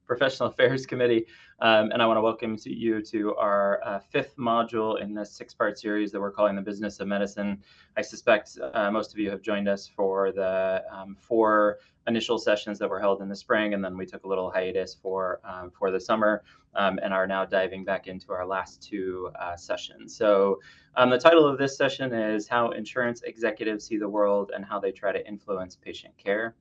Professional Affairs Committee, and I want to welcome you to our fifth module in this six-part series that we're calling the Business of Medicine. I suspect most of you have joined us for the four initial sessions that were held in the spring, and then we took a little hiatus for the summer, and are now diving back into our last two sessions. So the title of this session is How Insurance Executives See the World and How They Try to Influence Patient Care.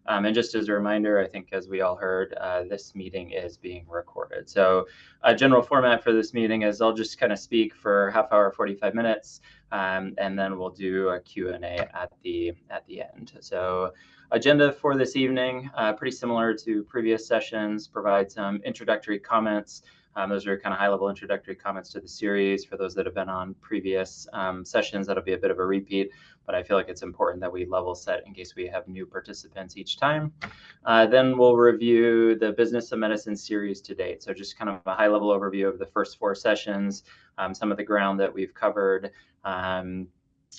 And just as a reminder, I think as we all heard, this meeting is being recorded. So a general format for this meeting is I'll just kind of speak for half hour, 45 minutes, and then we'll do a Q&A at the end. So agenda for this evening, pretty similar to previous sessions, provide some introductory comments. Those are kind of high-level introductory comments to the series. For those that have been on previous sessions, that'll be a bit of a repeat, but I feel like it's important that we level set in case we have new participants each time. Then we'll review the Business of Medicine series to date. So just kind of a high-level overview of the first four sessions, some of the ground that we've covered, to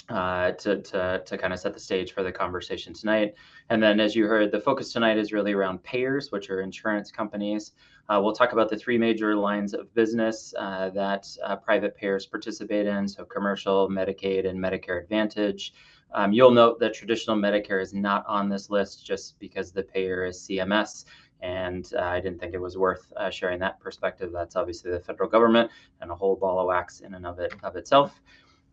kind of set the stage for the conversation tonight. And then, as you heard, the focus tonight is really around payers, which are insurance companies. We'll talk about the three major lines of business that private payers participate in, so commercial, Medicaid, and Medicare Advantage. You'll note that traditional Medicare is not on this list just because the payer is CMS, and I didn't think it was worth sharing that perspective. That's obviously the federal government and a whole ball of wax in and of itself.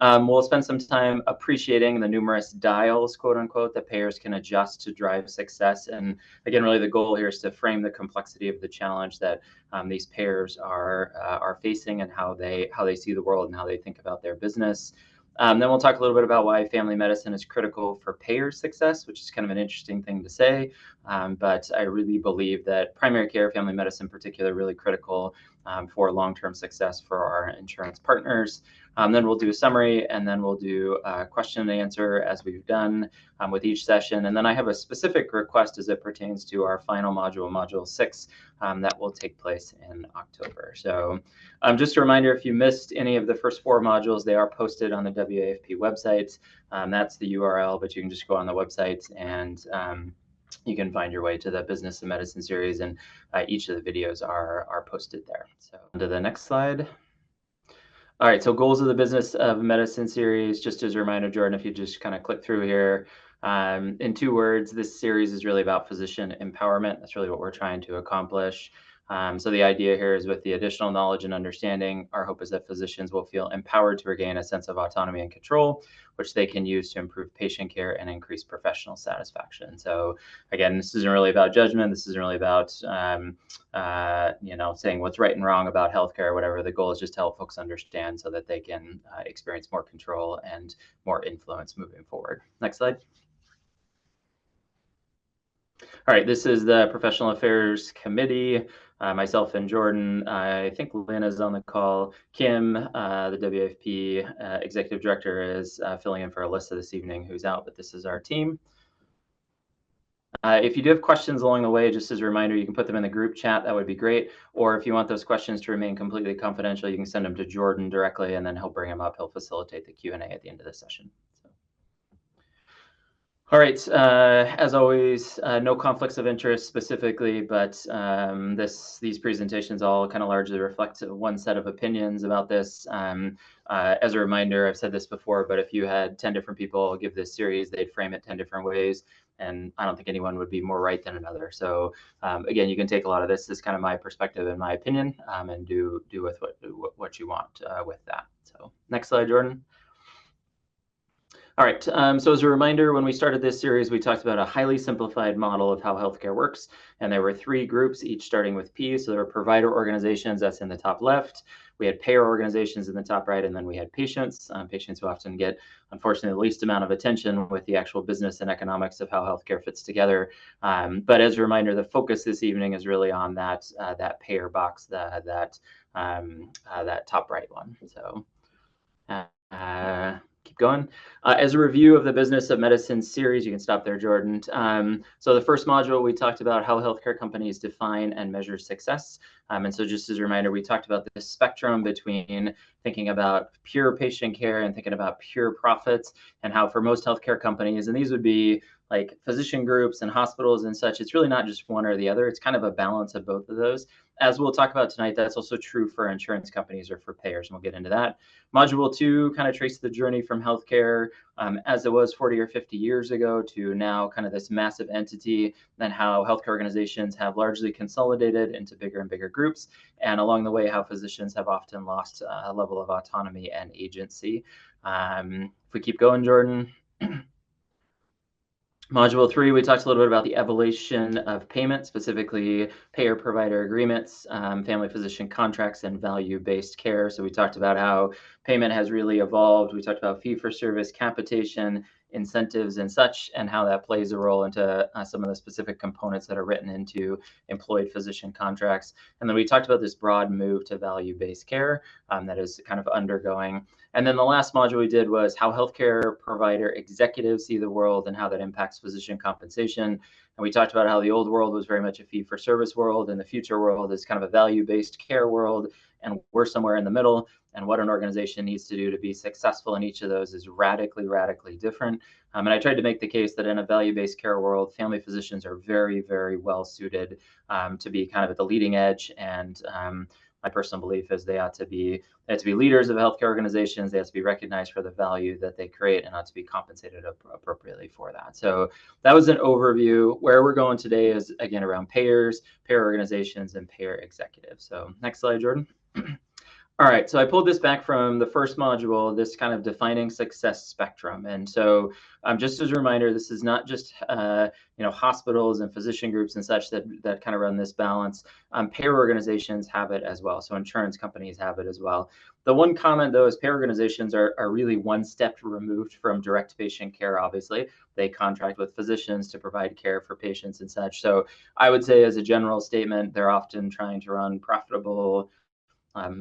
We'll spend some time appreciating the numerous dials, quote unquote, that payers can adjust to drive success. And again, really the goal here is to frame the complexity of the challenge that these payers are facing and how they see the world and how they think about their business. Then we'll talk a little bit about why family medicine is critical for payer success, which is kind of an interesting thing to say. But I really believe that primary care, family medicine in particular, really critical for long-term success for our insurance partners. Then we'll do a summary, and then we'll do a question and answer as we've done with each session. And then I have a specific request as it pertains to our final module, Module 6, that will take place in October. So just a reminder, if you missed any of the first four modules, they are posted on the WAFP website. That's the URL, but you can just go on the website and you can find your way to the Business of Medicine series, and each of the videos are posted there. So on to the next slide. All right, so goals of the Business of Medicine series, just as a reminder, Jordan, if you just kind of click through here, in 2 words, this series is really about physician empowerment. That's really what we're trying to accomplish. So the idea here is with the additional knowledge and understanding, our hope is that physicians will feel empowered to regain a sense of autonomy and control, which they can use to improve patient care and increase professional satisfaction. So again, this isn't really about judgment. This isn't really about, saying what's right and wrong about healthcare or whatever. The goal is just to help folks understand so that they can experience more control and more influence moving forward. Next slide. All right, this is the Professional Affairs Committee. Myself and Jordan, I think Lynn is on the call. Kim, the WFP Executive Director, is filling in for Alyssa this evening, who's out, but this is our team. If you do have questions along the way, just as a reminder, you can put them in the group chat. That would be great. Or if you want those questions to remain completely confidential, you can send them to Jordan directly, and then he'll bring them up. He'll facilitate the Q&A at the end of the session. All right, as always, no conflicts of interest specifically, but these presentations all kind of largely reflect one set of opinions about this. As a reminder, I've said this before, but if you had 10 different people give this series, they'd frame it 10 different ways, and I don't think anyone would be more right than another. So again, you can take a lot of this as kind of my perspective and my opinion, and do with what you want with that. So next slide, Jordan. All right, so as a reminder, when we started this series, we talked about a highly simplified model of how healthcare works, and there were 3 groups, each starting with P. So there were provider organizations, that's in the top left. We had payer organizations in the top right, and then we had patients, patients who often get, unfortunately, the least amount of attention with the actual business and economics of how healthcare fits together. But as a reminder, the focus this evening is really on that payer box, that top right one. So. Keep going. As a review of the Business of Medicine series, you can stop there, Jordan. So the first module, we talked about how healthcare companies define and measure success. And so just as a reminder, we talked about this spectrum between thinking about pure patient care and thinking about pure profits, and how for most healthcare companies, and these would be like physician groups and hospitals and such, it's really not just one or the other. It's kind of a balance of both of those. As we'll talk about tonight, that's also true for insurance companies or for payers, and we'll get into that. Module 2 kind of traces the journey from healthcare as it was 40 or 50 years ago to now kind of this massive entity, and how healthcare organizations have largely consolidated into bigger and bigger groups, and along the way, how physicians have often lost a level of autonomy and agency. If we keep going, Jordan. Module 3, we talked a little bit about the evolution of payment, specifically payer-provider agreements, family physician contracts, and value-based care. So we talked about how payment has really evolved. We talked about fee-for-service, capitation, incentives, and such, and how that plays a role into some of the specific components that are written into employed physician contracts. And then we talked about this broad move to value-based care that is kind of undergoing. And then the last module we did was how healthcare provider executives see the world and how that impacts physician compensation. And we talked about how the old world was very much a fee-for-service world, and the future world is kind of a value-based care world, and we're somewhere in the middle. And what an organization needs to do to be successful in each of those is radically, radically different. And I tried to make the case that in a value-based care world, family physicians are very, very well suited to be kind of at the leading edge. And my personal belief is they ought to be leaders of healthcare organizations. They have to be recognized for the value that they create and ought to be compensated appropriately for that. So that was an overview. Where we're going today is, again, around payers, payer organizations, and payer executives. So next slide, Jordan. All right, so I pulled this back from the first module, this kind of defining success spectrum. And so just as a reminder, this is not just hospitals and physician groups and such that kind of run this balance. Payer organizations have it as well. So insurance companies have it as well. The one comment, though, is payer organizations are really one step removed from direct patient care, obviously. They contract with physicians to provide care for patients and such. So I would say, as a general statement, they're often trying to run profitable,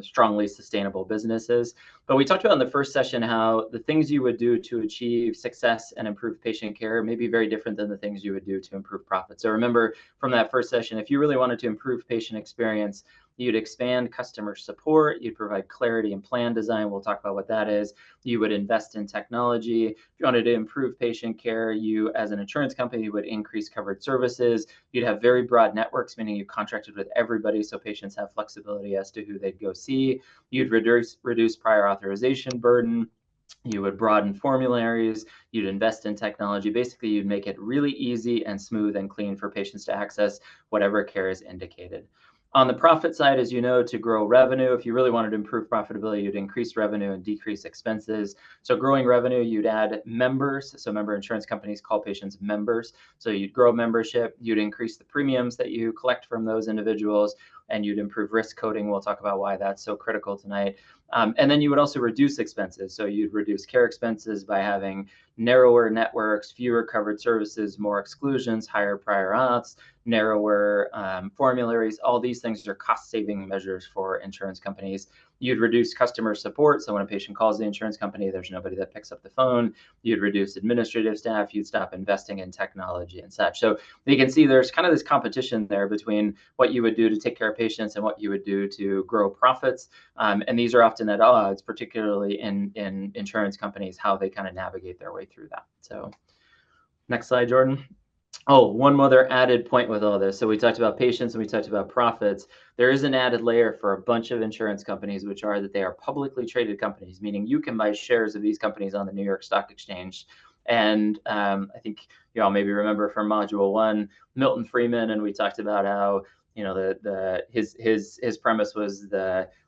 strongly sustainable businesses. But we talked about in the first session how the things you would do to achieve success and improve patient care may be very different than the things you would do to improve profit. So remember from that first session, if you really wanted to improve patient experience, you'd expand customer support, you'd provide clarity in plan design. We'll talk about what that is. You would invest in technology. If you wanted to improve patient care, you, as an insurance company, would increase covered services. You'd have very broad networks, meaning you contracted with everybody so patients have flexibility as to who they'd go see. You'd reduce prior authorization burden. You would broaden formularies, you'd invest in technology. Basically, you'd make it really easy and smooth and clean for patients to access whatever care is indicated. On the profit side, as you know, to grow revenue, if you really wanted to improve profitability, you'd increase revenue and decrease expenses. So growing revenue, you'd add members. So member insurance companies call patients members. So you'd grow membership, you'd increase the premiums that you collect from those individuals, and you'd improve risk coding. We'll talk about why that's so critical tonight. And then you would also reduce expenses. So you'd reduce care expenses by having narrower networks, fewer covered services, more exclusions, higher prior auths, narrower formularies. All these things are cost-saving measures for insurance companies. You'd reduce customer support. So when a patient calls the insurance company, there's nobody that picks up the phone. You'd reduce administrative staff. You'd stop investing in technology and such. So you can see there's kind of this competition there between what you would do to take care of patients and what you would do to grow profits. And these are often at odds, particularly in insurance companies, how they kind of navigate their way through that. So next slide, Jordan. Oh, one other added point with all this. So we talked about patients and we talked about profits. There is an added layer for a bunch of insurance companies, which are that they are publicly traded companies, meaning you can buy shares of these companies on the New York Stock Exchange. And I think you all maybe remember from Module 1, Milton Friedman, and we talked about how his premise was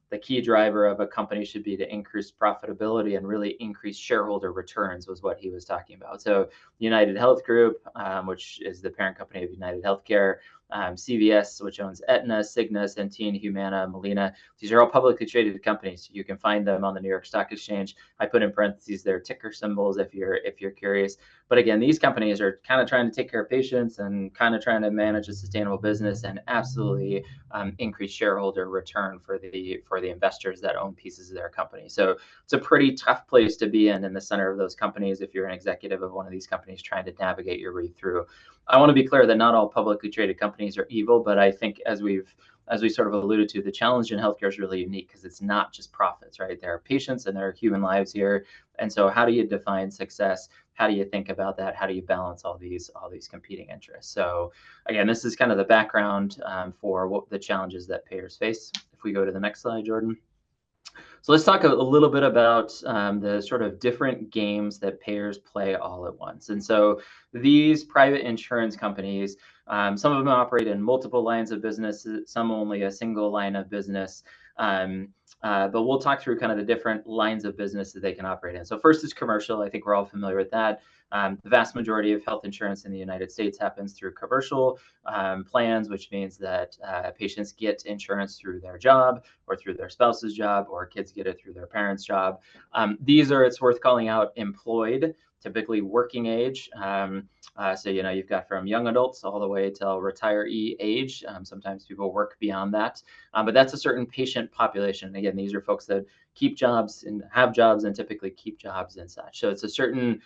the key driver of a company should be to increase profitability and really increase shareholder returns, was what he was talking about. So United Health Group, which is the parent company of United Healthcare, CVS, which owns Aetna, Cigna, Centene, Humana, Molina. These are all publicly traded companies. You can find them on the New York Stock Exchange. I put in parentheses their ticker symbols if you're curious. But again, these companies are kind of trying to take care of patients and kind of trying to manage a sustainable business and absolutely increase shareholder return for the investors that own pieces of their company. So it's a pretty tough place to be in the center of those companies if you're an executive of one of these companies trying to navigate your way through. I want to be clear that not all publicly traded companies are evil, but I think as we sort of alluded to, the challenge in healthcare is really unique because it's not just profits, right? There are patients and there are human lives here. And so how do you define success? How do you think about that? How do you balance all these competing interests? So again, this is kind of the background for what the challenges that payers face. If we go to the next slide, Jordan. So let's talk a little bit about the sort of different games that payers play all at once. And so these private insurance companies, some of them operate in multiple lines of business, some only a single line of business. But we'll talk through kind of the different lines of business that they can operate in. So first is commercial. I think we're all familiar with that. The vast majority of health insurance in the United States happens through commercial plans, which means that patients get insurance through their job or through their spouse's job, or kids get it through their parents' job. These are, it's worth calling out, employed, typically working age. So, you've got from young adults all the way till retiree age. Sometimes people work beyond that, but that's a certain patient population. Again, these are folks that keep jobs and have jobs and typically keep jobs and such. So it's a certain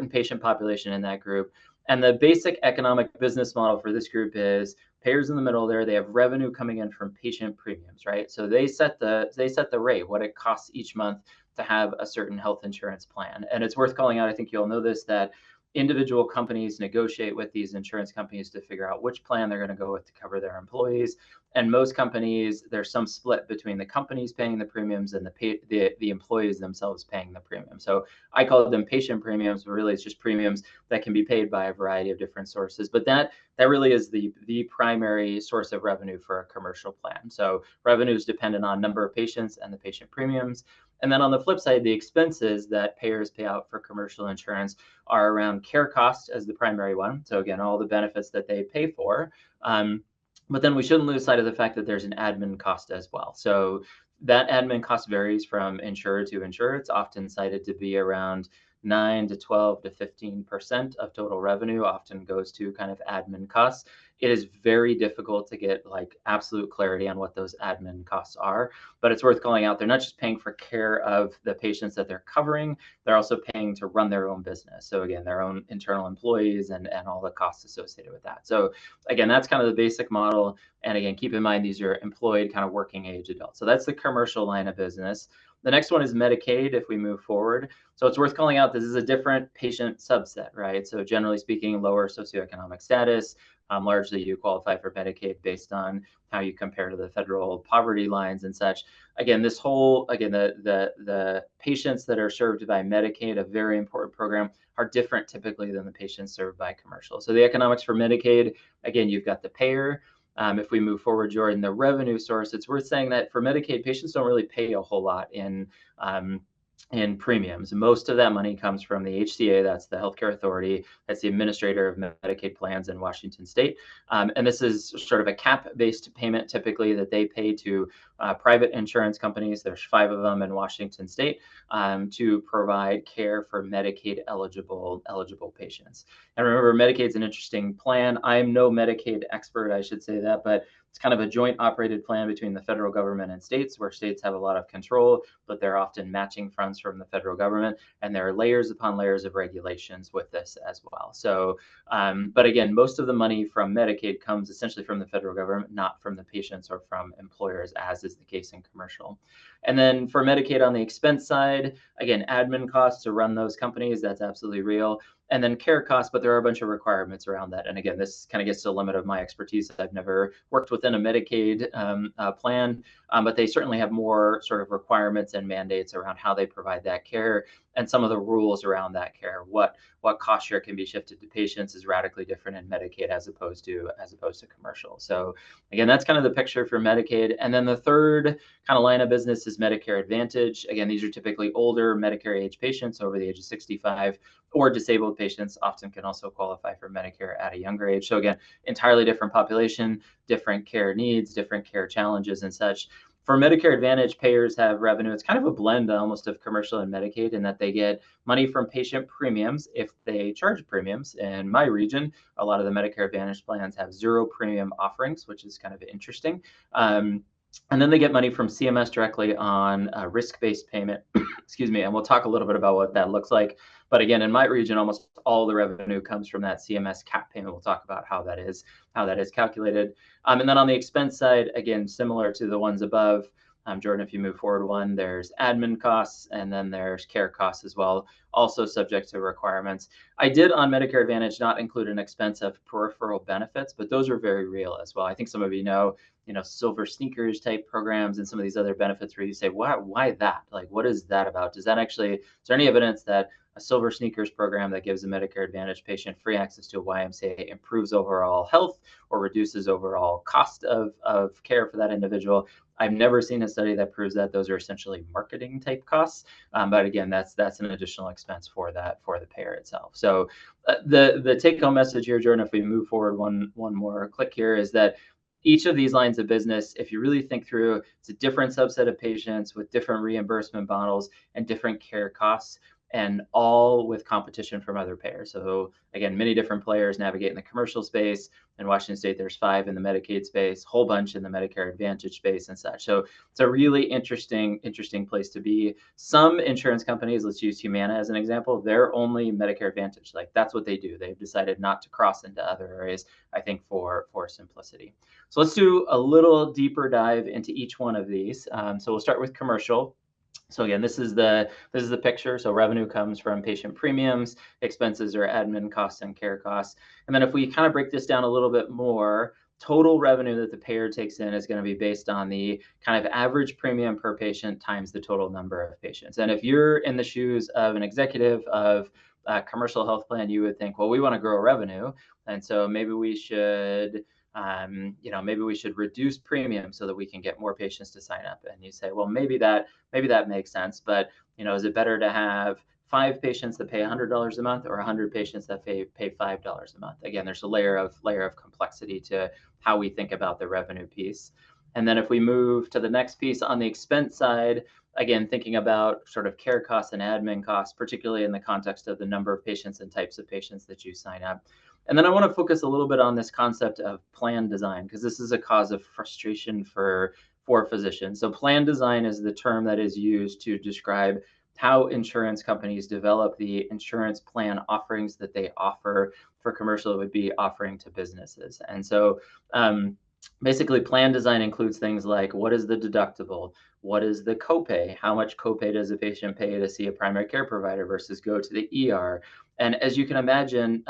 patient population in that group. And the basic economic business model for this group is payers in the middle there. They have revenue coming in from patient premiums, right? So they set the rate, what it costs each month to have a certain health insurance plan. And it's worth calling out, I think you'll know this, that individual companies negotiate with these insurance companies to figure out which plan they're going to go with to cover their employees. And most companies, there's some split between the companies paying the premiums and the employees themselves paying the premium. So I call them patient premiums, but really it's just premiums that can be paid by a variety of different sources. But that really is the primary source of revenue for a commercial plan. So revenue is dependent on number of patients and the patient premiums. And then on the flip side, the expenses that payers pay out for commercial insurance are around care costs as the primary one. So again, all the benefits that they pay for. But then we shouldn't lose sight of the fact that there's an admin cost as well. So that admin cost varies from insurer to insurer. It's often cited to be around 9 to 12 to 15% of total revenue often goes to kind of admin costs. It is very difficult to get like absolute clarity on what those admin costs are, but it's worth calling out. They're not just paying for care of the patients that they're covering, they're also paying to run their own business. So again, their own internal employees and all the costs associated with that. So again, that's kind of the basic model. And again, keep in mind, these are employed kind of working age adults. So that's the commercial line of business. The next one is Medicaid, if we move forward. So it's worth calling out, this is a different patient subset, right? So generally speaking, lower socioeconomic status, largely you qualify for Medicaid based on how you compare to the federal poverty lines and such. Again, the patients that are served by Medicaid, a very important program, are different typically than the patients served by commercial. So the economics for Medicaid, again, you've got the payer. If we move forward, Jordan, the revenue source, it's worth saying that for Medicaid, patients don't really pay a whole lot in premiums. Most of that money comes from the HCA, that's the healthcare authority, that's the administrator of Medicaid plans in Washington state. And this is sort of a cap-based payment typically that they pay to private insurance companies. There's 5 of them in Washington state to provide care for Medicaid eligible patients. And remember, Medicaid's an interesting plan. I'm no Medicaid expert, I should say that, but it's kind of a joint operated plan between the federal government and states, where states have a lot of control, but they're often matching funds from the federal government. And there are layers upon layers of regulations with this as well. So, but again, most of the money from Medicaid comes essentially from the federal government, not from the patients or from employers, as is the case in commercial. And then for Medicaid on the expense side, again, admin costs to run those companies, that's absolutely real. And then care costs, but there are a bunch of requirements around that. And again, this kind of gets to the limit of my expertise. I've never worked within a Medicaid plan, but they certainly have more sort of requirements and mandates around how they provide that care and some of the rules around that care. What cost share can be shifted to patients is radically different in Medicaid as opposed to commercial. So again, that's kind of the picture for Medicaid. And then the third kind of line of business is Medicare Advantage. Again, these are typically older Medicare age patients over the age of 65, or disabled patients often can also qualify for Medicare at a younger age. So again, entirely different population, different care needs, different care challenges and such. For Medicare Advantage, payers have revenue. It's kind of a blend almost of commercial and Medicaid in that they get money from patient premiums if they charge premiums. In my region, a lot of the Medicare Advantage plans have 0 premium offerings, which is kind of interesting. And then they get money from CMS directly on a risk-based payment. Excuse me. And we'll talk a little bit about what that looks like. But again, in my region, almost all the revenue comes from that CMS cap payment. We'll talk about how that is calculated. And then on the expense side, again, similar to the ones above, Jordan, if you move forward one, there's admin costs, and then there's care costs as well, also subject to requirements. I did on Medicare Advantage not include an expense of peripheral benefits, but those are very real as well. I think some of you know, silver sneakers type programs and some of these other benefits where you say, why that? Like, what is that about? Is there any evidence that a silver sneakers program that gives a Medicare Advantage patient free access to a YMCA improves overall health or reduces overall cost of care for that individual? I've never seen a study that proves that. Those are essentially marketing type costs. But again, that's an additional expense for the payer itself. So the take home message here, Jordan, if we move forward one more click here, is that each of these lines of business, if you really think through, it's a different subset of patients with different reimbursement models and different care costs, and all with competition from other payers. So again, many different players navigate in the commercial space. In Washington State, there's 5 in the Medicaid space, whole bunch in the Medicare Advantage space and such. So it's a really interesting place to be. Some insurance companies, let's use Humana as an example, they're only Medicare Advantage. Like, that's what they do. They've decided not to cross into other areas, I think, for simplicity. So let's do a little deeper dive into each one of these. So we'll start with commercial. So again, this is the picture. So revenue comes from patient premiums, expenses are admin costs and care costs. And then if we kind of break this down a little bit more, total revenue that the payer takes in is going to be based on the kind of average premium per patient times the total number of patients. And if you're in the shoes of an executive of a commercial health plan, you would think, well, we want to grow revenue, and so maybe we should reduce premium so that we can get more patients to sign up. And you say, well, maybe that makes sense, but is it better to have 5 patients that pay $100 a month or 100 patients that pay $5 a month? Again, there's a layer of complexity to how we think about the revenue piece. And then if we move to the next piece on the expense side, again, thinking about sort of care costs and admin costs, particularly in the context of the number of patients and types of patients that you sign up. And then I want to focus a little bit on this concept of plan design, because this is a cause of frustration for physicians. So plan design is the term that is used to describe how insurance companies develop the insurance plan offerings that they offer for commercial, it would be offering to businesses. And so basically, plan design includes things like, what is the deductible? What is the copay? How much copay does a patient pay to see a primary care provider versus go to the ER? And as you can imagine,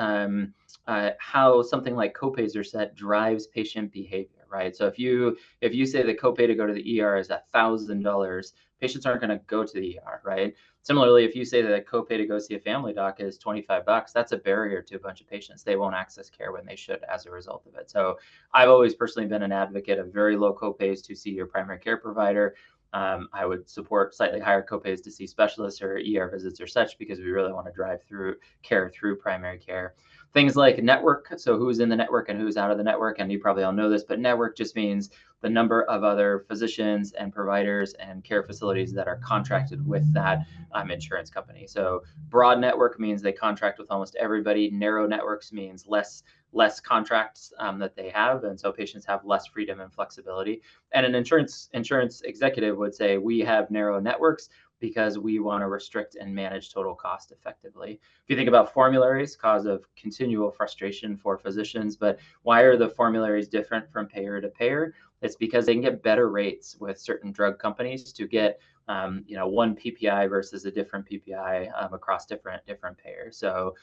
how something like copays are set drives patient behavior, right? So if you say the copay to go to the ER is $1,000, patients aren't going to go to the ER, right? Similarly, if you say that a copay to go see a family doc is $25, that's a barrier to a bunch of patients. They won't access care when they should as a result of it. So I've always personally been an advocate of very low copays to see your primary care provider. I would support slightly higher copays to see specialists or ER visits or such, because we really want to drive through care through primary care. Things like network, so who's in the network and who's out of the network, and you probably all know this, but network just means the number of other physicians and providers and care facilities that are contracted with that insurance company. So broad network means they contract with almost everybody. Narrow networks means less contracts that they have, and so patients have less freedom and flexibility. And an insurance executive would say, we have narrow networks because we want to restrict and manage total cost effectively. If you think about formularies, cause of continual frustration for physicians, but why are the formularies different from payer to payer? It's because they can get better rates with certain drug companies to get one PPI versus a different PPI across different payers. So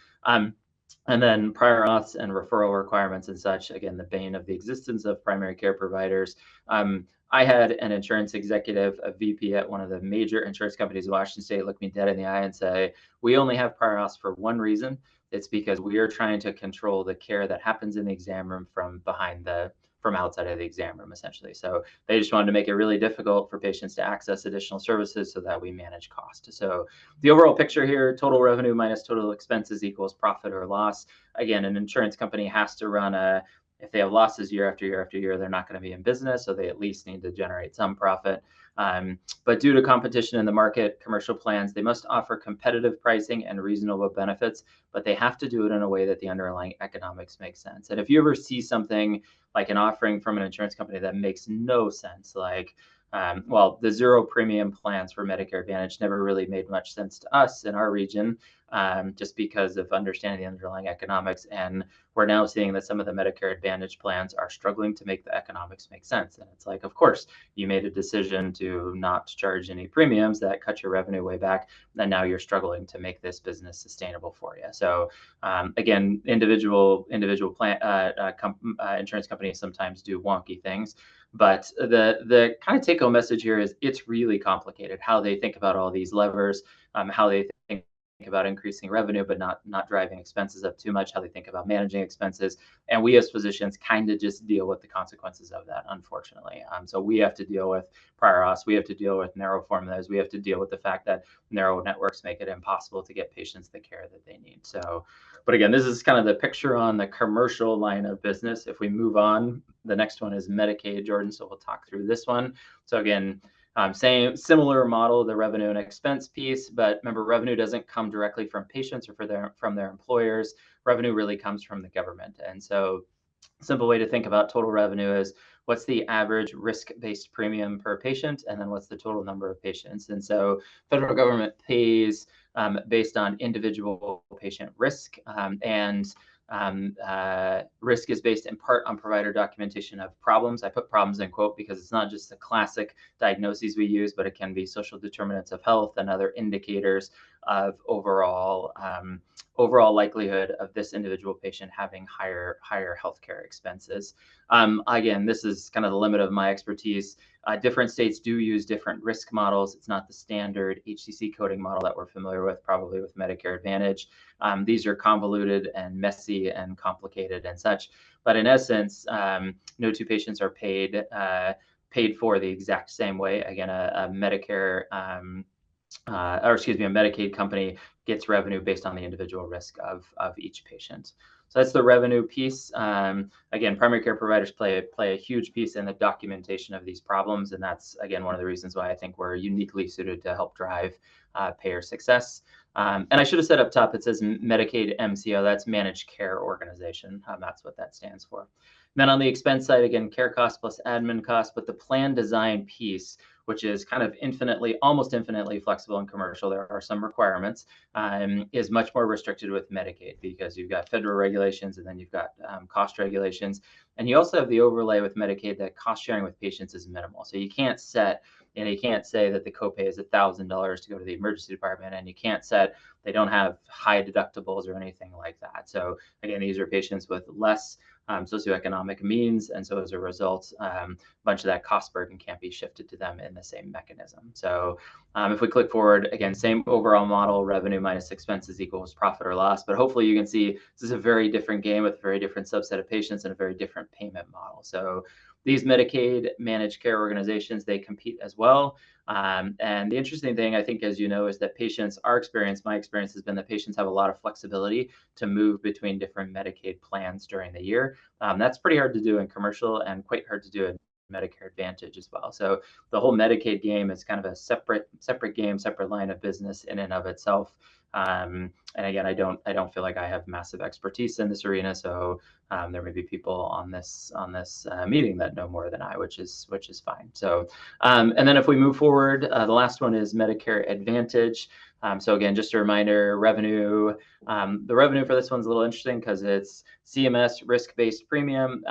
and then prior auths and referral requirements and such, again, the bane of the existence of primary care providers. I had an insurance executive, a VP at one of the major insurance companies in Washington State, look me dead in the eye and say, we only have prior auths for one reason. It's because we are trying to control the care that happens in the exam room from outside of the exam room, essentially. So they just wanted to make it really difficult for patients to access additional services so that we manage cost. So the overall picture here, total revenue minus total expenses equals profit or loss. Again, an insurance company has to run if they have losses year after year after year, they're not going to be in business, so they at least need to generate some profit. But due to competition in the market, commercial plans, they must offer competitive pricing and reasonable benefits, but they have to do it in a way that the underlying economics make sense. And if you ever see something like an offering from an insurance company that makes no sense, like, the zero premium plans for Medicare Advantage never really made much sense to us in our region. just because of understanding the underlying economics. And we're now seeing that some of the Medicare Advantage plans are struggling to make the economics make sense. And it's like, of course, you made a decision to not charge any premiums that cut your revenue way back, and now you're struggling to make this business sustainable for you. So again, individual plan insurance companies sometimes do wonky things, but the kind of take-home message here is it's really complicated how they think about all these levers, how they think about increasing revenue but not driving expenses up too much, how they think about managing expenses, and we as physicians kind of just deal with the consequences of that, unfortunately. So we have to deal with prior auths, we have to deal with narrow formulas, we have to deal with the fact that narrow networks make it impossible to get patients the care that they need. So, but again, this is kind of the picture on the commercial line of business. If we move on, the next one is Medicaid, Jordan, so we'll talk through this one. So again, similar model, the revenue and expense piece, but remember, revenue doesn't come directly from patients or from their employers. Revenue really comes from the government. And so simple way to think about total revenue is what's the average risk-based premium per patient, and then what's the total number of patients. And so federal government pays based on individual patient risk, and risk is based in part on provider documentation of problems. I put problems in quote because it's not just the classic diagnoses we use, but it can be social determinants of health and other indicators of overall likelihood of this individual patient having higher healthcare expenses. Again, this is kind of the limit of my expertise. Different states do use different risk models. It's not the standard HCC coding model that we're familiar with, probably with Medicare Advantage. These are convoluted and messy and complicated and such. But in essence, no two patients are paid for the exact same way. Again, a Medicare a Medicaid company gets revenue based on the individual risk of each patient. So that's the revenue piece. Again, primary care providers play a huge piece in the documentation of these problems, and that's, again, one of the reasons why I think we're uniquely suited to help drive payer success. And I should have said up top, it says Medicaid MCO, that's Managed Care Organization. That's what that stands for. And then on the expense side, again, care costs plus admin costs, but the plan design piece, which is kind of almost infinitely flexible in commercial, there are some requirements, is much more restricted with Medicaid because you've got federal regulations and then you've got cost regulations. And you also have the overlay with Medicaid that cost sharing with patients is minimal. So you can't say that the copay is $1,000 to go to the emergency department, and you can't set they don't have high deductibles or anything like that. So again, these are patients with less socioeconomic means, and so as a result, a bunch of that cost burden can't be shifted to them in the same mechanism. So if we click forward, again, same overall model, revenue minus expenses equals profit or loss, but hopefully you can see this is a very different game with a very different subset of patients and a very different payment model. So these Medicaid managed care organizations, they compete as well. And the interesting thing, I think, as you know, is that my experience has been that patients have a lot of flexibility to move between different Medicaid plans during the year. That's pretty hard to do in commercial and quite hard to do in Medicare Advantage as well. So the whole Medicaid game is kind of a separate game, separate line of business in and of itself. And again, I don't feel like I have massive expertise in this arena, so there may be people on this meeting that know more than I, which is fine. So, and then if we move forward, the last one is Medicare Advantage. So again, just a reminder, revenue. The revenue for this one's a little interesting because it's CMS risk-based premium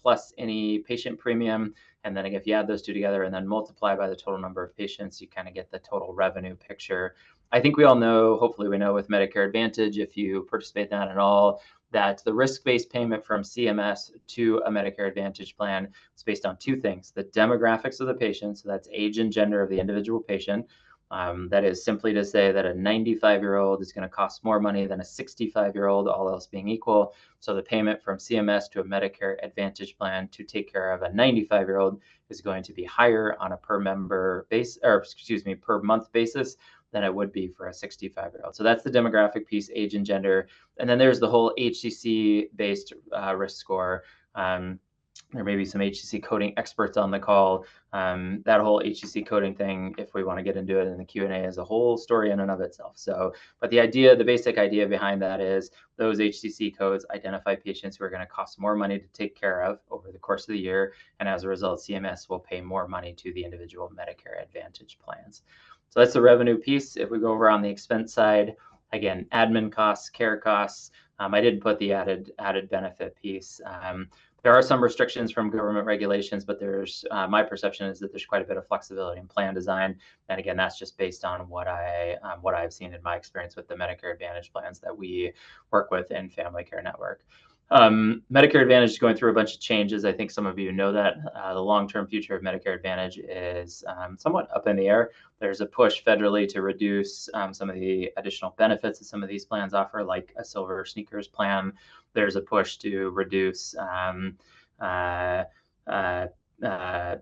plus any patient premium. And then if you add those two together and then multiply by the total number of patients, you kind of get the total revenue picture. I think we all know, hopefully we know with Medicare Advantage, if you participate in that at all, that the risk-based payment from CMS to a Medicare Advantage plan is based on two things: the demographics of the patient, so that's age and gender of the individual patient. That is simply to say that a 95-year-old is going to cost more money than a 65-year-old, all else being equal. So the payment from CMS to a Medicare Advantage plan to take care of a 95-year-old is going to be higher on a per month basis than it would be for a 65-year-old. So that's the demographic piece, age and gender. And then there's the whole HCC-based risk score. There may be some HCC coding experts on the call. That whole HCC coding thing, if we want to get into it in the Q&A, is a whole story in and of itself. So, but the basic idea behind that is those HCC codes identify patients who are going to cost more money to take care of over the course of the year. And as a result, CMS will pay more money to the individual Medicare Advantage plans. So that's the revenue piece. If we go over on the expense side, Again, admin costs, care costs. I didn't put the added benefit piece. There are some restrictions from government regulations, but there's my perception is that there's quite a bit of flexibility in plan design. And again, that's just based on what I've seen in my experience with the Medicare Advantage plans that we work with in Family Care Network. Medicare Advantage is going through a bunch of changes. I think some of you know that the long-term future of Medicare Advantage is somewhat up in the air. There's a push federally to reduce some of the additional benefits that some of these plans offer, like a Silver Sneakers plan. There's a push to reduce uh, uh,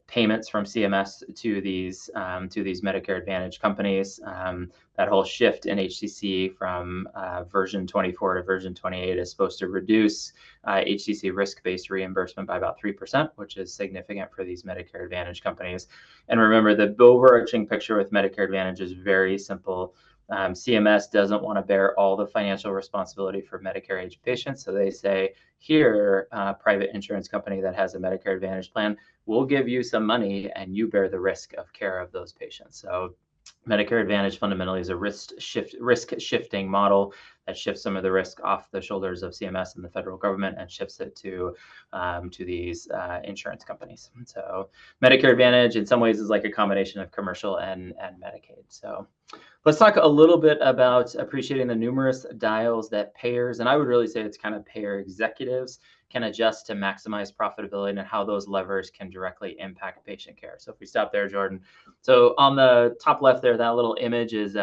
payments from CMS to these Medicare Advantage companies. That whole shift in HCC from version 24 to version 28 is supposed to reduce HCC risk-based reimbursement by about 3%, which is significant for these Medicare Advantage companies. And remember, the overarching picture with Medicare Advantage is very simple. CMS doesn't want to bear all the financial responsibility for Medicare age patients. So they say, here, private insurance company that has a Medicare Advantage plan, we'll give you some money and you bear the risk of care of those patients. So Medicare Advantage fundamentally is a risk shifting model that shifts some of the risk off the shoulders of CMS and the federal government and shifts it to these insurance companies. So Medicare Advantage in some ways is like a combination of commercial and Medicaid. So let's talk a little bit about appreciating the numerous dials that payers, and I would really say it's kind of payer executives, can adjust to maximize profitability and how those levers can directly impact patient care. So if we stop there, Jordan. So on the top left there, that little image is,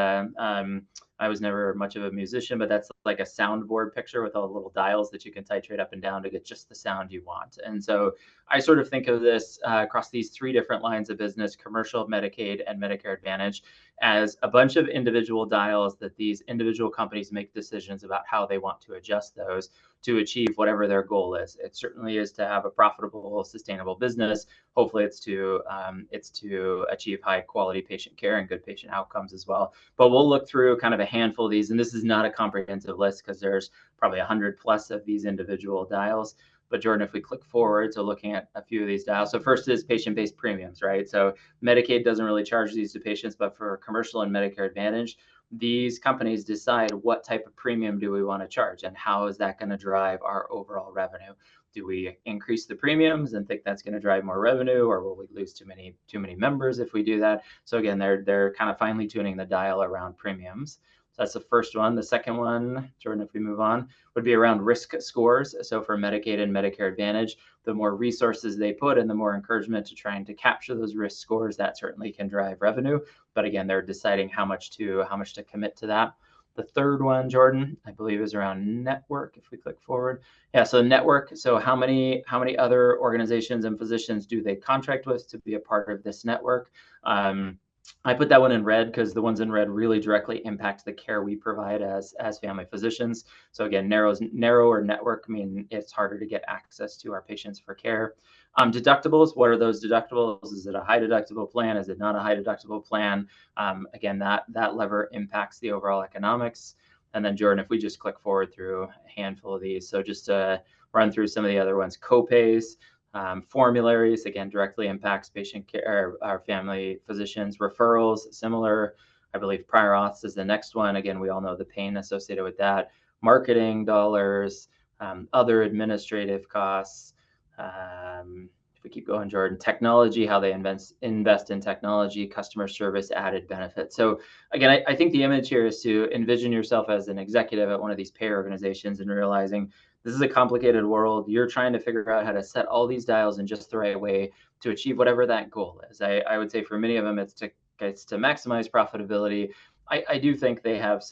I was never much of a musician, but that's like a soundboard picture with all the little dials that you can titrate up and down to get just the sound you want. And so I sort of think of this across these three different lines of business, commercial, Medicaid, and Medicare Advantage, as a bunch of individual dials that these individual companies make decisions about how they want to adjust those to achieve whatever their goal is. It certainly is to have a profitable, sustainable business. Hopefully, it's to achieve high quality patient care and good patient outcomes as well. But we'll look through kind of a handful of these, and this is not a comprehensive list because there's probably 100 plus of these individual dials. But Jordan, if we click forward to looking at a few of these dials, so first is patient-based premiums, right? So Medicaid doesn't really charge these to patients, but for commercial and Medicare Advantage, these companies decide what type of premium do we want to charge and how is that going to drive our overall revenue. Do we increase the premiums and think that's going to drive more revenue, or will we lose too many members if we do that? So again, they're kind of finely tuning the dial around premiums. So that's the first one. The second one, Jordan, if we move on, would be around risk scores. So for Medicaid and Medicare Advantage, the more resources they put and the more encouragement to trying to capture those risk scores, that certainly can drive revenue. But again, they're deciding how much to commit to that. The third one, Jordan, I believe is around network. If we click forward. Yeah, so network. So how many other organizations and physicians do they contract with to be a part of this network? I put that one in red because the ones in red really directly impact the care we provide as family physicians. So again, narrower network mean it's harder to get access to our patients for care. Deductibles, what are those deductibles? Is it a high deductible plan? Is it not a high deductible plan? Again, that lever impacts the overall economics. And then Jordan, if we just click forward through a handful of these. So just to run through some of the other ones, copays. Formularies, again, directly impacts patient care, our family physicians. Referrals, similar. I believe prior auths is the next one. Again, we all know the pain associated with that. Marketing dollars, other administrative costs. If we keep going, Jordan, technology, how they invest in technology, customer service, added benefits. So again, I think the image here is to envision yourself as an executive at one of these payer organizations and realizing this is a complicated world. You're trying to figure out how to set all these dials in just the right way to achieve whatever that goal is. I would say for many of them, it's to maximize profitability. I do think they have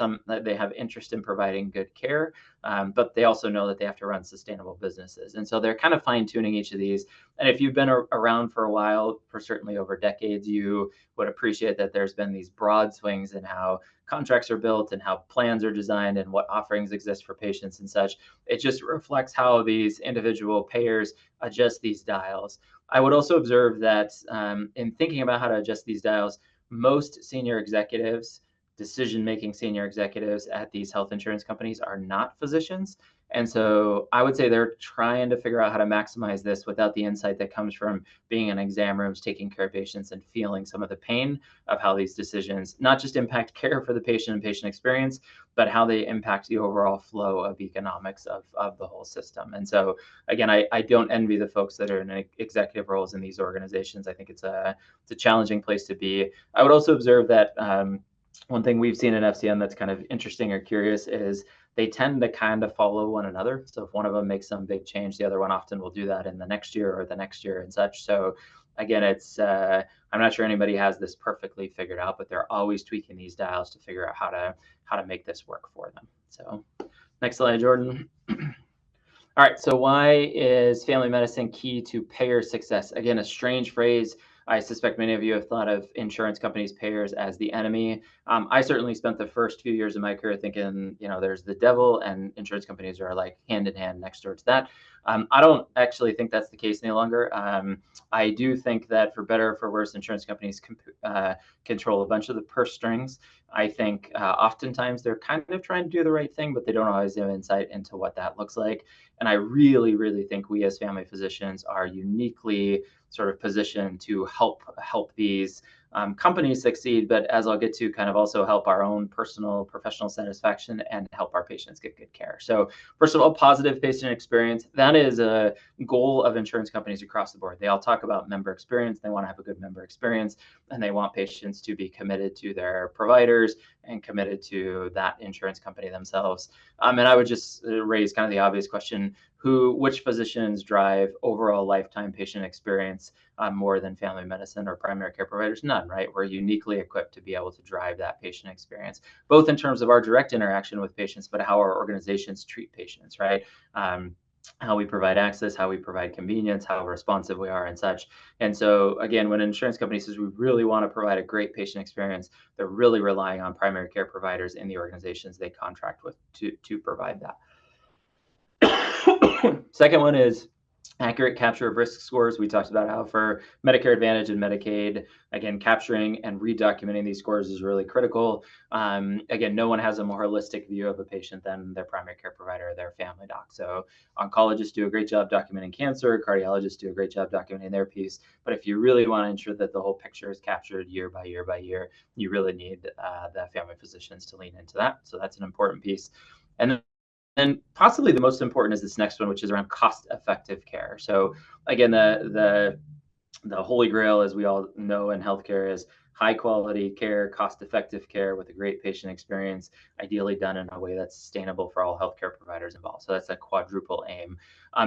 interest in providing good care, but they also know that they have to run sustainable businesses. And so they're kind of fine tuning each of these. And if you've been around for a while, for certainly over decades, you would appreciate that there's been these broad swings in how contracts are built and how plans are designed and what offerings exist for patients and such. It just reflects how these individual payers adjust these dials. I would also observe that in thinking about how to adjust these dials, most senior executives, decision-making senior executives at these health insurance companies are not physicians. And so I would say they're trying to figure out how to maximize this without the insight that comes from being in exam rooms, taking care of patients, and feeling some of the pain of how these decisions not just impact care for the patient and patient experience, but how they impact the overall flow of economics of the whole system. And so, again, I don't envy the folks that are in executive roles in these organizations. I think it's a challenging place to be. I would also observe that one thing we've seen in FCM that's kind of interesting or curious is they tend to kind of follow one another. So if one of them makes some big change, the other one often will do that in the next year or the next year and such. So again, it's I'm not sure anybody has this perfectly figured out, but they're always tweaking these dials to figure out how to make this work for them. So next slide, Jordan. All right, so why is family medicine key to payer success? Again, a strange phrase. I suspect many of you have thought of insurance companies, payers as the enemy. I certainly spent the first few years of my career thinking, there's the devil and insurance companies are like hand in hand next door to that. I don't actually think that's the case any longer. I do think that for better or for worse, insurance companies control a bunch of the purse strings. I think oftentimes they're kind of trying to do the right thing, but they don't always have insight into what that looks like. And I really, really think we as family physicians are uniquely sort of positioned to help these companies succeed, but as I'll get to, kind of also help our own personal professional satisfaction and help our patients get good care. So first of all, positive patient experience. That is a goal of insurance companies across the board. They all talk about member experience. They want to have a good member experience, and they want patients to be committed to their providers and committed to that insurance company themselves. And I would just raise kind of the obvious question, which physicians drive overall lifetime patient experience more than family medicine or primary care providers? None, right? We're uniquely equipped to be able to drive that patient experience, both in terms of our direct interaction with patients, but how our organizations treat patients, right? How we provide access, how we provide convenience, how responsive we are and such. And so again, when an insurance company says we really want to provide a great patient experience, they're really relying on primary care providers in the organizations they contract with to provide that. Second one is accurate capture of risk scores. We talked about how for Medicare Advantage and Medicaid, again, capturing and redocumenting these scores is really critical. Again, no one has a more holistic view of a patient than their primary care provider or their family doc. So oncologists do a great job documenting cancer, cardiologists do a great job documenting their piece. But if you really want to ensure that the whole picture is captured year by year by year, you really need the family physicians to lean into that. So that's an important piece. And possibly the most important is this next one, which is around cost-effective care. So again, the holy grail, as we all know in healthcare, is high quality care, cost-effective care with a great patient experience, ideally done in a way that's sustainable for all healthcare providers involved. So that's a quadruple aim.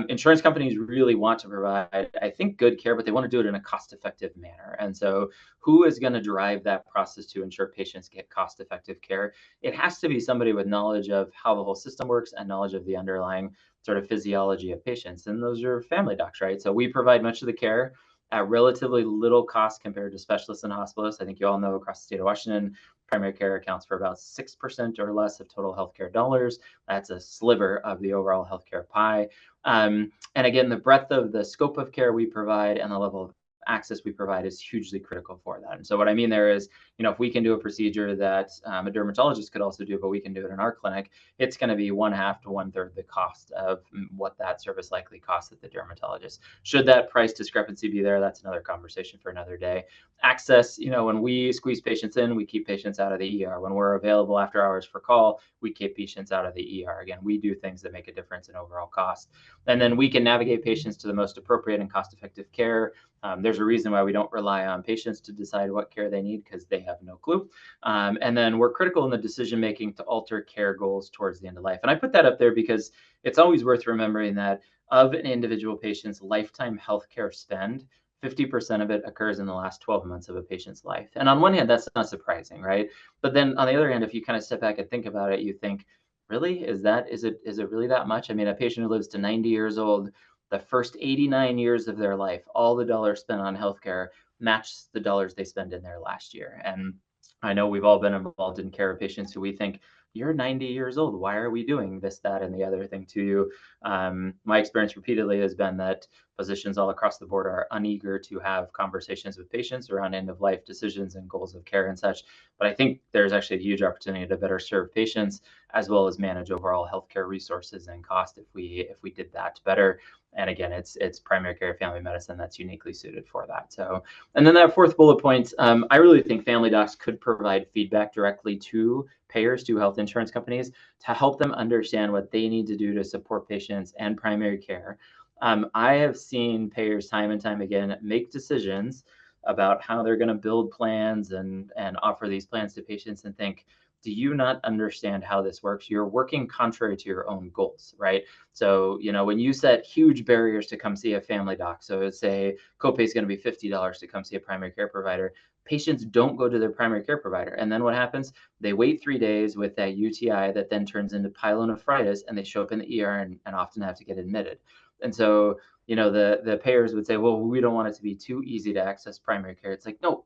Insurance companies really want to provide, I think, good care, but they want to do it in a cost-effective manner. And so who is going to drive that process to ensure patients get cost-effective care? It has to be somebody with knowledge of how the whole system works and knowledge of the underlying sort of physiology of patients. And those are family docs, right? So we provide much of the care at relatively little cost compared to specialists and hospitalists. I think you all know across the state of Washington, primary care accounts for about 6% or less of total healthcare dollars. That's a sliver of the overall healthcare pie. And again, the breadth of the scope of care we provide and the level of access we provide is hugely critical for that. And so what I mean there is, if we can do a procedure that a dermatologist could also do, but we can do it in our clinic, it's going to be 1/2 to 1/3 the cost of what that service likely costs at the dermatologist. Should that price discrepancy be there? That's another conversation for another day. Access, when we squeeze patients in, we keep patients out of the ER. When we're available after hours for call, we keep patients out of the ER. Again, we do things that make a difference in overall cost. And then we can navigate patients to the most appropriate and cost-effective care. There's a reason why we don't rely on patients to decide what care they need, because they have no clue. And then we're critical in the decision-making to alter care goals towards the end of life. And I put that up there because it's always worth remembering that of an individual patient's lifetime healthcare spend, 50% of it occurs in the last 12 months of a patient's life. And on one hand, that's not surprising, right? But then on the other hand, if you kind of step back and think about it, you think, really, is it really that much? I mean, a patient who lives to 90 years old, the first 89 years of their life, all the dollars spent on healthcare match the dollars they spend in their last year. And I know we've all been involved in care of patients who we think, you're 90 years old. Why are we doing this, that, and the other thing to you? My experience repeatedly has been that physicians all across the board are uneager to have conversations with patients around end-of-life decisions and goals of care and such. But I think there's actually a huge opportunity to better serve patients as well as manage overall healthcare resources and cost if we did that better. And again, it's primary care family medicine that's uniquely suited for that. So, and then that fourth bullet point, I really think family docs could provide feedback directly to payers, to health insurance companies, to help them understand what they need to do to support patients and primary care. I have seen payers time and time again make decisions about how they're going to build plans and offer these plans to patients and think, do you not understand how this works? You're working contrary to your own goals, right? So, when you set huge barriers to come see a family doc, so say copay is going to be $50 to come see a primary care provider, patients don't go to their primary care provider. And then what happens? They wait 3 days with that UTI that then turns into pyelonephritis, and they show up in the ER and often have to get admitted. And so, the payers would say, well, we don't want it to be too easy to access primary care. It's like, no.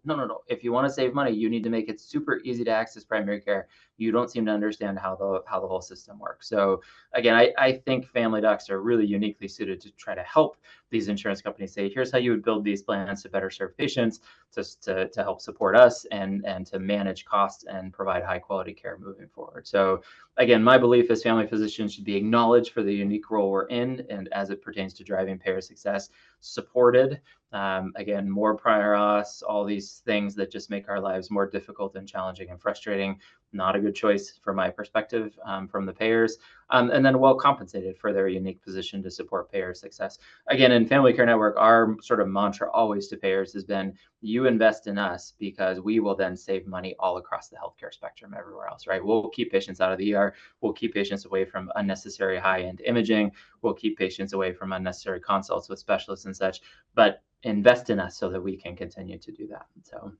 If you want to save money, you need to make it super easy to access primary care. You don't seem to understand how the whole system works. So again, I think family docs are really uniquely suited to try to help these insurance companies say, here's how you would build these plans to better serve patients, to help support us and to manage costs and provide high quality care moving forward. So again, my belief is family physicians should be acknowledged for the unique role we're in, and as it pertains to driving payer success, supported. Again, more prior auths, all these things that just make our lives more difficult and challenging and frustrating. Not a good choice from my perspective from the payers. And then well compensated for their unique position to support payer success. Again, in Family Care Network, our sort of mantra always to payers has been, you invest in us because we will then save money all across the healthcare spectrum everywhere else, right? We'll keep patients out of the ER. We'll keep patients away from unnecessary high-end imaging. We'll keep patients away from unnecessary consults with specialists and such, but invest in us so that we can continue to do that. So,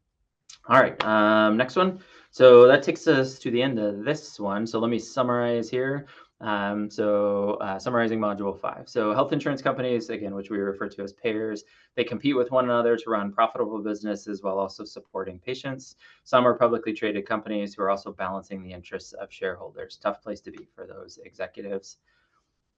all right, next one. So that takes us to the end of this one. So let me summarize here. Summarizing module 5. So health insurance companies, again, which we refer to as payers, they compete with one another to run profitable businesses while also supporting patients. Some are publicly traded companies who are also balancing the interests of shareholders. Tough place to be for those executives.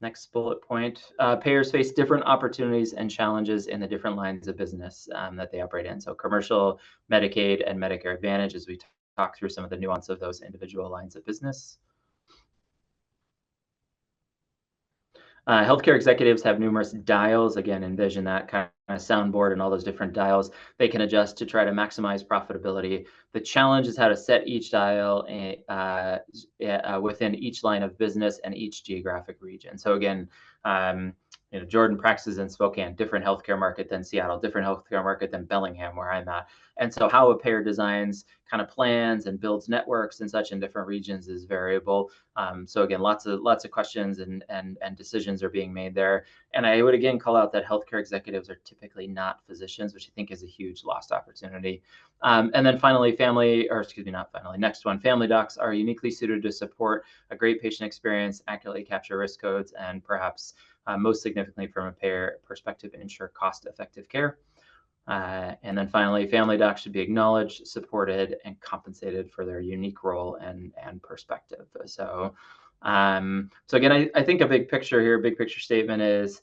Next bullet point, payers face different opportunities and challenges in the different lines of business that they operate in. So commercial, Medicaid, and Medicare Advantage, as we talk through some of the nuance of those individual lines of business. Healthcare executives have numerous dials. Again, envision that kind of soundboard and all those different dials they can adjust to try to maximize profitability. The challenge is how to set each dial within each line of business and each geographic region. So again, Jordan practices in Spokane, different healthcare market than Seattle, different healthcare market than Bellingham, where I'm at. And so how a payer designs kind of plans and builds networks and such in different regions is variable. So again, lots of questions and decisions are being made there. And I would again call out that healthcare executives are typically not physicians, which I think is a huge lost opportunity. And then finally, family docs are uniquely suited to support a great patient experience, accurately capture risk codes, and perhaps most significantly from a payer perspective, ensure cost-effective care. And then finally, family docs should be acknowledged, supported, and compensated for their unique role and perspective. So again, I think a big picture statement is,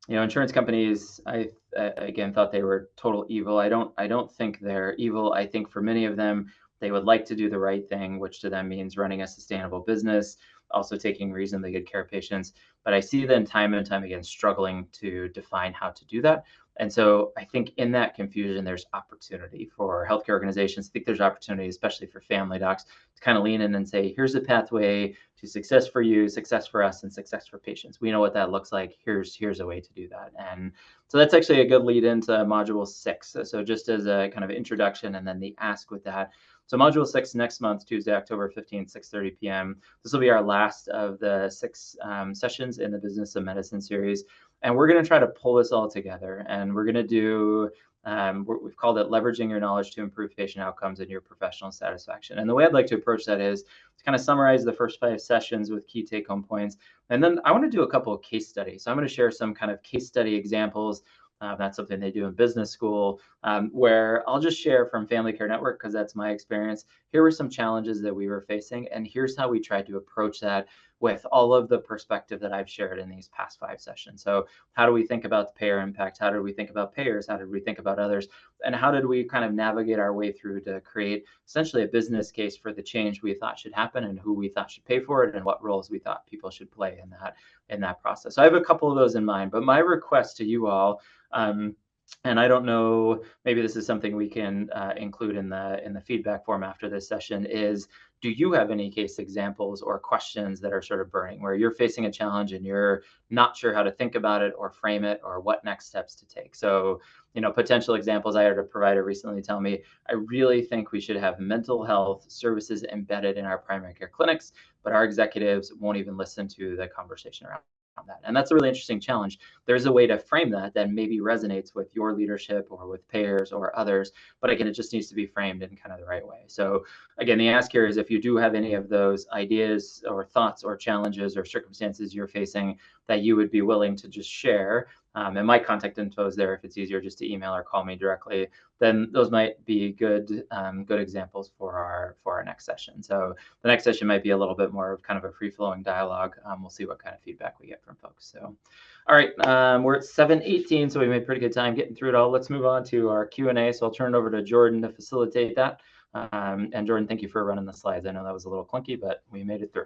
insurance companies, I again thought they were total evil. I don't think they're evil. I think for many of them, they would like to do the right thing, which to them means running a sustainable business, also taking reasonably good care of patients. But I see them time and time again struggling to define how to do that. And so I think in that confusion, there's opportunity for healthcare organizations. I think there's opportunity, especially for family docs, to kind of lean in and say, here's a pathway to success for you, success for us, and success for patients. We know what that looks like. Here's a way to do that. And so that's actually a good lead into module 6. So just as a kind of introduction and then the ask with that. So module 6 next month, Tuesday, October 15th, 6:30 p.m. This will be our last of the 6 sessions in the Business of Medicine series. And we're going to try to pull this all together. And we're going to do, we've called it leveraging your knowledge to improve patient outcomes and your professional satisfaction. And the way I'd like to approach that is to kind of summarize the first 5 sessions with key take-home points. And then I want to do a couple of case studies. So I'm going to share some kind of case study examples. That's something they do in business school, where I'll just share from Family Care Network, because that's my experience. Here were some challenges that we were facing, and here's how we tried to approach that with all of the perspective that I've shared in these past 5 sessions. So how do we think about the payer impact? How did we think about payers? How did we think about others? And how did we kind of navigate our way through to create essentially a business case for the change we thought should happen and who we thought should pay for it and what roles we thought people should play in that process. So I have a couple of those in mind, but my request to you all, and I don't know, maybe this is something we can include in the feedback form after this session, is do you have any case examples or questions that are sort of burning where you're facing a challenge and you're not sure how to think about it or frame it or what next steps to take? So, potential examples. I had a provider recently tell me, I really think we should have mental health services embedded in our primary care clinics, but our executives won't even listen to the conversation around that. And that's a really interesting challenge. There's a way to frame that maybe resonates with your leadership or with payers or others, but again, it just needs to be framed in kind of the right way. So again, the ask here is if you do have any of those ideas or thoughts or challenges or circumstances you're facing that you would be willing to just share, and my contact info is there if it's easier just to email or call me directly, then those might be good examples for our next session. So the next session might be a little bit more of kind of a free-flowing dialogue. We'll see what kind of feedback we get from folks. So, all right, we're at 7:18, so we made pretty good time getting through it all. Let's move on to our Q&A. So I'll turn it over to Jordan to facilitate that. And Jordan, thank you for running the slides. I know that was a little clunky, but we made it through.